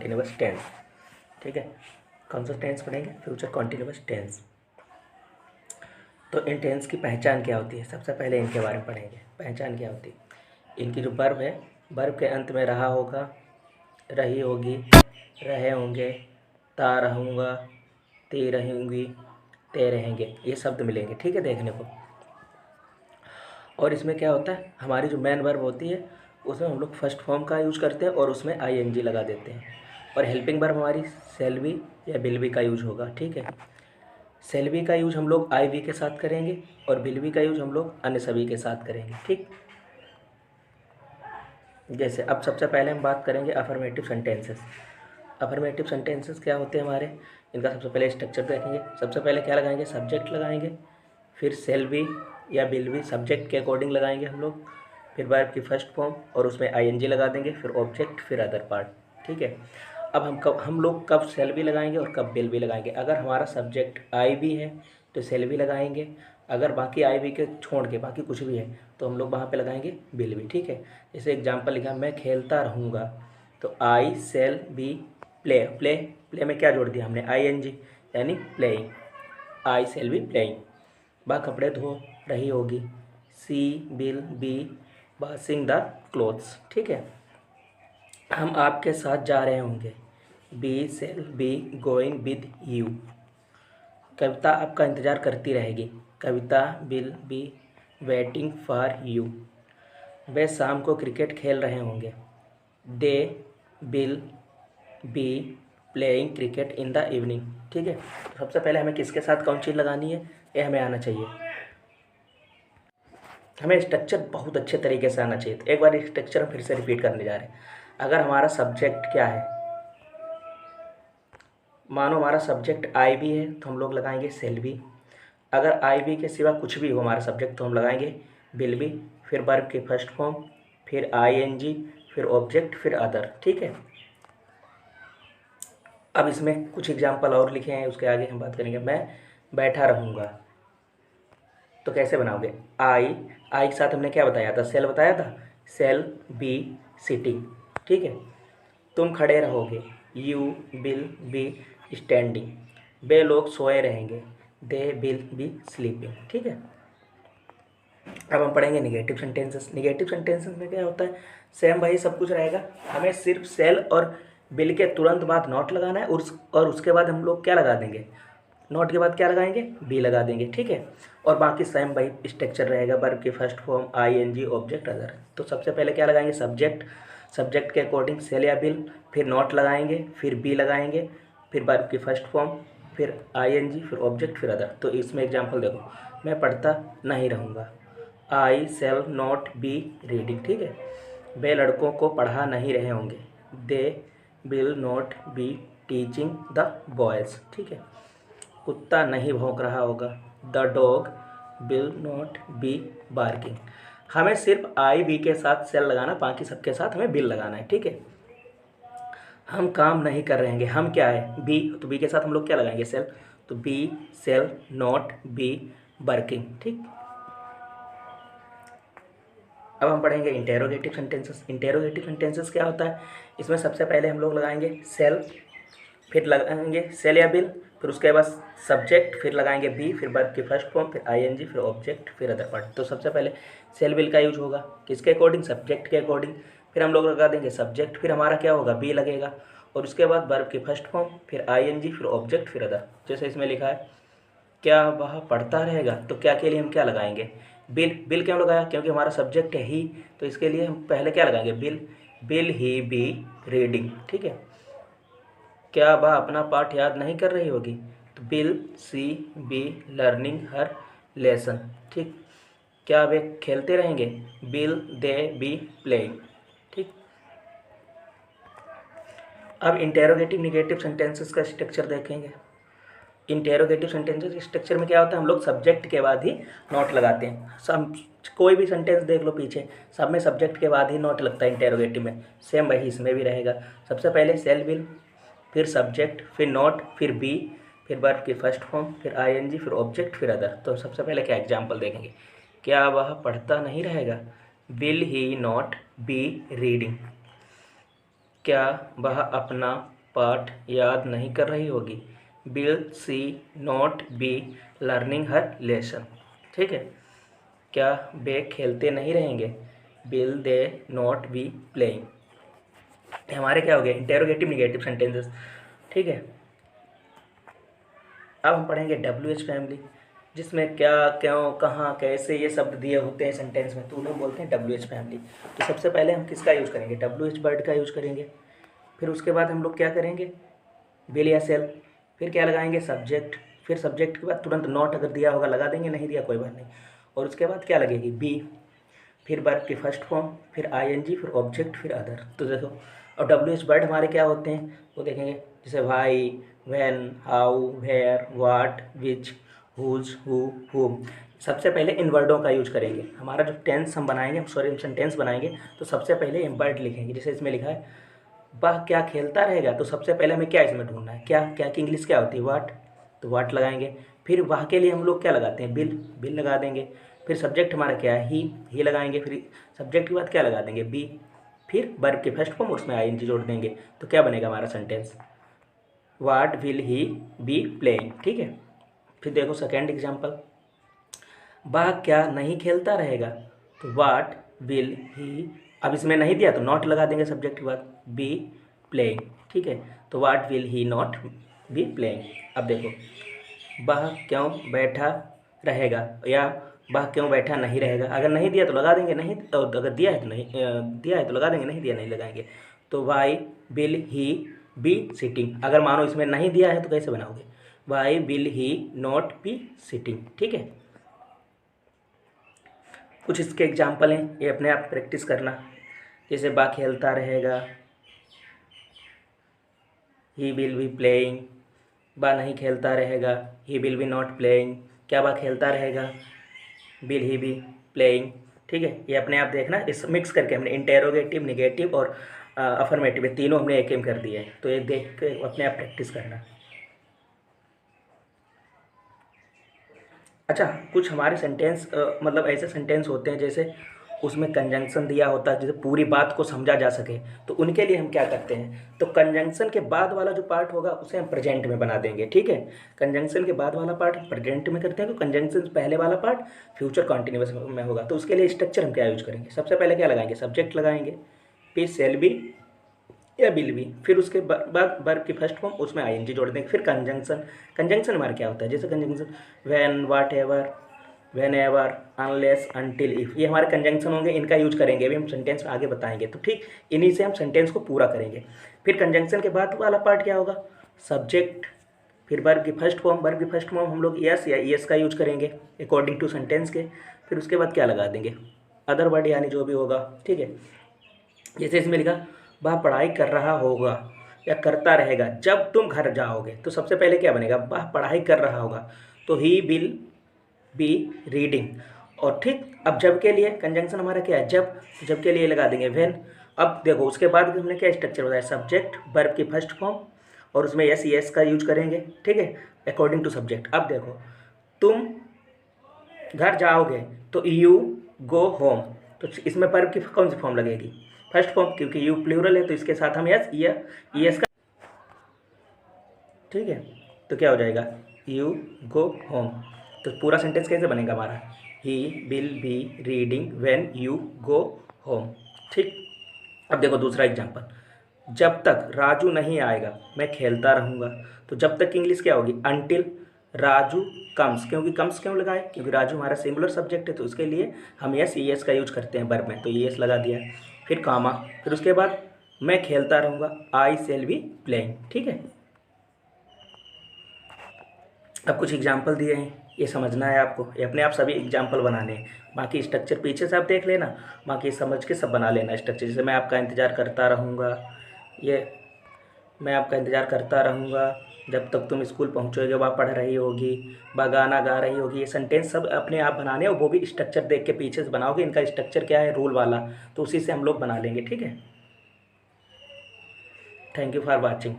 Continuous tense. ठीक है, कौन सा टेंस पढ़ेंगे? Future continuous tense. तो इन टेंस की पहचान क्या होती है? सबसे पहले इनके बारे में पढ़ेंगे। पहचान क्या होती है? इनकी जो वर्ब है, वर्ब के अंत में रहा होगा, रही होगी, रहे होंगे, ता रहूँगा, ती रहूँगी, ते रहेंगे, ये शब्द मिलेंगे। ठीक है, देखने को। और इसमें क्या होता है, हमारी जो मेन वर्ब होती है उसमें हम लोग फर्स्ट फॉर्म का यूज करते हैं और उसमें आईएनजी लगा देते हैं। और हेल्पिंग वर्ब हमारी शैल बी या विल बी का यूज होगा। ठीक है, शैल बी का यूज हम लोग आई वी के साथ करेंगे और विल बी का यूज हम लोग अन्य सभी के साथ करेंगे। ठीक, जैसे अब सबसे पहले हम बात करेंगे अफर्मेटिव सेंटेंसेस। अफर्मेटिव सेंटेंसेस क्या होते हैं हमारे, इनका सबसे पहले स्ट्रक्चर देखेंगे। सबसे पहले क्या लगाएंगे? सब्जेक्ट लगाएंगे, फिर शैल बी या विल बी सब्जेक्ट के अकॉर्डिंग लगाएंगे हम लोग, फिर वर्ब की फर्स्ट फॉर्म और उसमें आईएनजी लगा देंगे, फिर ऑब्जेक्ट, फिर अदर पार्ट। ठीक है, अब हम लोग कब शैल बी लगाएंगे और कब विल बी लगाएंगे? अगर हमारा सब्जेक्ट आई बी है तो शैल बी लगाएंगे, अगर बाकी आई बी के छोड़ के बाकी कुछ भी है तो हम लोग वहाँ पे लगाएंगे विल बी। ठीक है, जैसे एग्जाम्पल लिखा, मैं खेलता रहूँगा, तो I shall be play. Play, play में क्या जोड़ दिया हमने? आईएनजी, यानी playing. I shall be playing. वह कपड़े धो रही होगी, she will be washing the clothes. ठीक है, हम आपके साथ जा रहे होंगे, we shall be going with you. Kavita आपका इंतज़ार करती रहेगी, Kavita will be waiting for you. वे शाम को क्रिकेट खेल रहे होंगे, they will be playing cricket in the evening. ठीक है, तो सबसे पहले हमें किसके साथ कौन चीज़ लगानी है, ये हमें आना चाहिए। हमें स्ट्रक्चर बहुत अच्छे तरीके से आना चाहिए। तो एक बार स्ट्रक्चर हम फिर से रिपीट करने जा रहे हैं। अगर हमारा सब्जेक्ट क्या है, मानो हमारा सब्जेक्ट आई बी है तो हम लोग लगाएंगे शैल बी। अगर आई बी के सिवा कुछ भी हो हमारा सब्जेक्ट तो हम लगाएंगे विल बी, फिर वर्ब की फर्स्ट फॉर्म, फिर आईएनजी, फिर ऑब्जेक्ट, फिर अदर। ठीक है, अब इसमें कुछ एग्जाम्पल और लिखे हैं, उसके आगे हम बात करेंगे। मैं बैठा रहूँगा, तो कैसे बनाओगे? आई, आई के साथ हमने क्या बताया था? सेल बताया था, सेल बी सिटिंग। ठीक है, तुम खड़े रहोगे, यू विल बी स्टैंडिंग। वे लोग सोए रहेंगे, दे विल बी स्लीपिंग। ठीक है, अब हम पढ़ेंगे निगेटिव सेंटेंसेस। निगेटिव सेंटेंसेस में क्या होता है? सेम वही सब कुछ रहेगा, हमें सिर्फ सेल और विल के तुरंत बाद नॉट लगाना है और उसके बाद हम लोग क्या लगा देंगे? नॉट के बाद क्या लगाएंगे? बी लगा देंगे। ठीक है, और बाकी सेम वही स्ट्रक्चर रहेगा, वर्ब की first form, ING, object, other. तो सबसे पहले क्या लगाएंगे? सब्जेक्ट, सब्जेक्ट के अकॉर्डिंग सेल या बिल, फिर नॉट लगाएंगे, फिर बी लगाएंगे, फिर वर्ब की फर्स्ट फॉर्म, फिर आईएनजी, फिर ऑब्जेक्ट, फिर अदर। तो इसमें एग्जाम्पल देखो, मैं पढ़ता नहीं रहूँगा, I shall not be reading. ठीक है, वे लड़कों को पढ़ा नहीं रहे होंगे, they will not be teaching the boys. ठीक है, कुत्ता नहीं भौंक रहा होगा, the dog will not B barking. हमें सिर्फ आई बी के साथ सेल लगाना, बाकी सबके साथ हमें बिल लगाना है। ठीक है, हम काम नहीं कर रहे हैं, हम क्या है? बी, तो बी के साथ हम लोग क्या लगाएंगे? सेल, तो be shall not be working. ठीक, अब हम पढ़ेंगे इंटेरोगेटिव सेंटेंसेस। इंटेरोगेटिव सेंटेंसेस क्या होता है? इसमें सबसे पहले हम लोग लगाएंगे सेल, फिर लगाएंगे सेल या बिल, फिर उसके बाद सब्जेक्ट, फिर लगाएंगे बी, फिर वर्ब की फर्स्ट फॉर्म, फिर आईएनजी, फिर ऑब्जेक्ट, फिर अदर पार्ट। तो सबसे पहले सेल बिल का यूज होगा किसके अकॉर्डिंग? सब्जेक्ट के अकॉर्डिंग। फिर हम लोग लगा देंगे सब्जेक्ट, फिर हमारा क्या होगा? बी लगेगा, और उसके बाद वर्ब की फर्स्ट फॉर्म, फिर आईएनजी, फिर ऑब्जेक्ट, फिर अदर। जैसे इसमें लिखा है, क्या वह पढ़ता रहेगा, तो क्या के लिए हम क्या लगाएंगे? बिल। बिल क्यों लगाया? क्योंकि हमारा सब्जेक्ट है ही, तो इसके लिए हम पहले क्या लगाएंगे? बिल। बिल ही बी रीडिंग। ठीक है, क्या वह अपना पाठ याद नहीं कर रही होगी, तो will she be learning her lesson. ठीक, क्या वे खेलते रहेंगे, बिल दे बी प्लेइंग। ठीक, अब इंटेरोगेटिव निगेटिव सेंटेंसेस का स्ट्रक्चर देखेंगे। इंटेरोगेटिव सेंटेंसेस स्ट्रक्चर में क्या होता है? हम लोग सब्जेक्ट के बाद ही नॉट लगाते हैं। सब कोई भी सेंटेंस देख लो पीछे, सब में सब्जेक्ट के बाद ही नॉट लगता है इंटेरोगेटिव में। सेम वही इसमें भी रहेगा। सबसे पहले सेल विल, फिर सब्जेक्ट, फिर नॉट, फिर बी, फिर वर्ब की फर्स्ट फॉर्म, फिर आईएनजी, फिर ऑब्जेक्ट, फिर अदर। तो सबसे पहले क्या एग्जाम्पल देखेंगे, क्या वह पढ़ता नहीं रहेगा, will he not be reading. क्या वह अपना पाठ याद नहीं कर रही होगी। Will see not be learning her lesson. ठीक है, क्या वे खेलते नहीं रहेंगे। Will they not be playing. हमारे क्या हो गए, इंटेरोगेटिव निगेटिव सेंटेंसेस। ठीक है, अब हम पढ़ेंगे WH फैमिली, जिसमें क्या, क्यों, कहाँ, कैसे ये शब्द दिए होते हैं सेंटेंस में, तो उन्हें बोलते हैं WH फैमिली। तो सबसे पहले हम किसका यूज करेंगे, WH वर्ड का यूज करेंगे। फिर उसके बाद हम लोग क्या करेंगे, विल या सेल। फिर क्या लगाएंगे, सब्जेक्ट। फिर सब्जेक्ट के बाद तुरंत नॉट अगर दिया होगा लगा देंगे, नहीं दिया कोई बात नहीं। और उसके बाद क्या लगेगी, बी। फिर वर्ब की फर्स्ट फॉर्म, फिर ING, फिर ऑब्जेक्ट, फिर अदर। तो देखो, और WH वर्ड हमारे क्या होते हैं वो देखेंगे, जैसे why, when, how, where, what, which, whose, who, whom. सबसे पहले इन वर्डों का यूज करेंगे। हमारा जो टेंस हम बनाएंगे, सॉरी हम सेंटेंस बनाएंगे, तो सबसे पहले इन वर्ड लिखेंगे। जैसे इसमें लिखा है वह क्या खेलता रहेगा, तो सबसे पहले हमें क्या इसमें ढूंढना है, क्या, क्या की इंग्लिश क्या होती है, वाट, तो वाट लगाएंगे। फिर वह के लिए हम लोग क्या लगाते हैं, बिल, बिल लगा देंगे। फिर सब्जेक्ट हमारा क्या है, ही लगाएंगे। फिर सब्जेक्ट के बाद क्या लगा देंगे, बी। फिर वर्ब की फर्स्ट फॉर्म, उसमें ING जोड़ देंगे। तो क्या बनेगा हमारा sentence, what will he be playing. ठीक है, फिर देखो सेकेंड एग्जाम्पल, वह क्या नहीं खेलता रहेगा, तो वाट विल ही, अब इसमें नहीं दिया तो नॉट लगा देंगे सब्जेक्ट के बाद, बी प्लेइंग। ठीक है, तो what will he not be playing. अब देखो, वह क्यों बैठा रहेगा, या वह क्यों बैठा नहीं रहेगा। अगर नहीं दिया तो लगा देंगे, नहीं तो अगर दिया है तो नहीं, दिया है तो लगा देंगे, नहीं दिया नहीं लगाएंगे। तो why will he be sitting. अगर मानो इसमें नहीं दिया है तो कैसे बनाओगे, why will he not be sitting. ठीक है, कुछ इसके एग्जाम्पल हैं, ये अपने आप प्रैक्टिस करना। जैसे बा खेलता रहेगा, ही विल बी प्लेइंग। बा नहीं खेलता रहेगा, he will be not playing. क्या बा खेलता रहेगा, विल ही बी प्लेइंग। ठीक है, ये अपने आप देखना, इस मिक्स करके हमने इंटेरोगेटिव, निगेटिव और अफर्मेटिव, ये तीनों हमने एक कर दिए हैं। तो ये देख के अपने आप प्रैक्टिस करना। अच्छा, कुछ हमारे सेंटेंस मतलब ऐसे सेंटेंस होते हैं जैसे उसमें कंजंक्शन दिया होता है, जैसे पूरी बात को समझा जा सके, तो उनके लिए हम क्या करते हैं, तो कंजंक्शन के बाद वाला जो पार्ट होगा उसे हम प्रेजेंट में बना देंगे। ठीक है, कंजंक्शन के बाद वाला पार्ट प्रेजेंट में करते हैं, तो कंजंक्शन पहले वाला पार्ट फ्यूचर कॉन्टिन्यूस में होगा। तो उसके लिए स्ट्रक्चर हम क्या यूज करेंगे, सबसे पहले क्या लगाएंगे, सब्जेक्ट लगाएंगे, फिर सेल बी या विल बी, फिर उसके बाद वर्ब की फर्स्ट फॉर्म, उसमें ING जोड़ देंगे। फिर कंजंक्शन, कंजंक्शन हमारा क्या होता है, जैसे conjunction when, what ever, when ever, unless, until, if, ये हमारे कंजंक्शन होंगे, इनका यूज करेंगे, अभी हम सेंटेंस में आगे बताएंगे। तो ठीक इन्हीं से हम सेंटेंस को पूरा करेंगे। फिर कंजंक्शन के बाद वाला पार्ट क्या होगा, सब्जेक्ट, फिर वर्ब की फर्स्ट फॉर्म, वर्ब की फर्स्ट फॉर्म हम लोग यस या ईएस का यूज करेंगे अकॉर्डिंग टू सेंटेंस के। फिर उसके बाद क्या लगा देंगे, अदर वर्ड, यानी जो भी होगा। ठीक है, जैसे इसमें लिखा वह पढ़ाई कर रहा होगा या करता रहेगा जब तुम घर जाओगे, तो सबसे पहले क्या बनेगा, वह पढ़ाई कर रहा होगा, तो ही विल बी रीडिंग। और ठीक, अब जब के लिए कंजंक्शन हमारा क्या है, जब के लिए लगा देंगे व्हेन। अब देखो उसके बाद हमने क्या स्ट्रक्चर बताया, सब्जेक्ट, वर्ब की फर्स्ट फॉर्म, और उसमें यस यस का यूज करेंगे। ठीक है, अकॉर्डिंग टू सब्जेक्ट। अब देखो, तुम घर जाओगे, तो यू गो होम, तो इसमें वर्ब की कौन सी फॉर्म लगेगी, फर्स्ट फॉर्म, क्योंकि यू प्लूरल है तो इसके साथ हम यस यस का। ठीक है, तो क्या हो जाएगा, यू गो होम। तो पूरा सेंटेंस कैसे बनेगा हमारा, he will be reading when you go home. ठीक, अब देखो दूसरा एग्जांपल, जब तक राजू नहीं आएगा मैं खेलता रहूँगा। तो जब तक की इंग्लिश क्या होगी, अनटिल राजू कम्स। क्योंकि कम्स क्यों लगाए, क्योंकि राजू हमारा सिंगुलर सब्जेक्ट है, तो उसके लिए हम यस ईएस का यूज करते हैं वर्ब में, तो ईएस लगा दिया। फिर कामा, फिर उसके बाद मैं खेलता रहूँगा, आई शेल बी प्लेइंग। ठीक है, अब कुछ एग्जाम्पल दिए हैं, ये समझना है आपको, ये अपने आप सभी एग्जाम्पल बनाने हैं। बाकी स्ट्रक्चर पीछे से आप देख लेना, बाकी समझ के सब बना लेना स्ट्रक्चर। जैसे मैं आपका इंतज़ार करता रहूँगा, ये मैं आपका इंतज़ार करता रहूँगा जब तक तुम स्कूल पहुँचोगे, वह पढ़ रही होगी, वह गाना गा रही होगी। ये सेंटेंस सब अपने आप बनाने, और वो भी स्ट्रक्चर देख के पीछे से बनाओगे। इनका स्ट्रक्चर क्या है, रूल वाला, तो उसी से हम लोग बना लेंगे। ठीक है, थैंक यू फॉर वॉचिंग।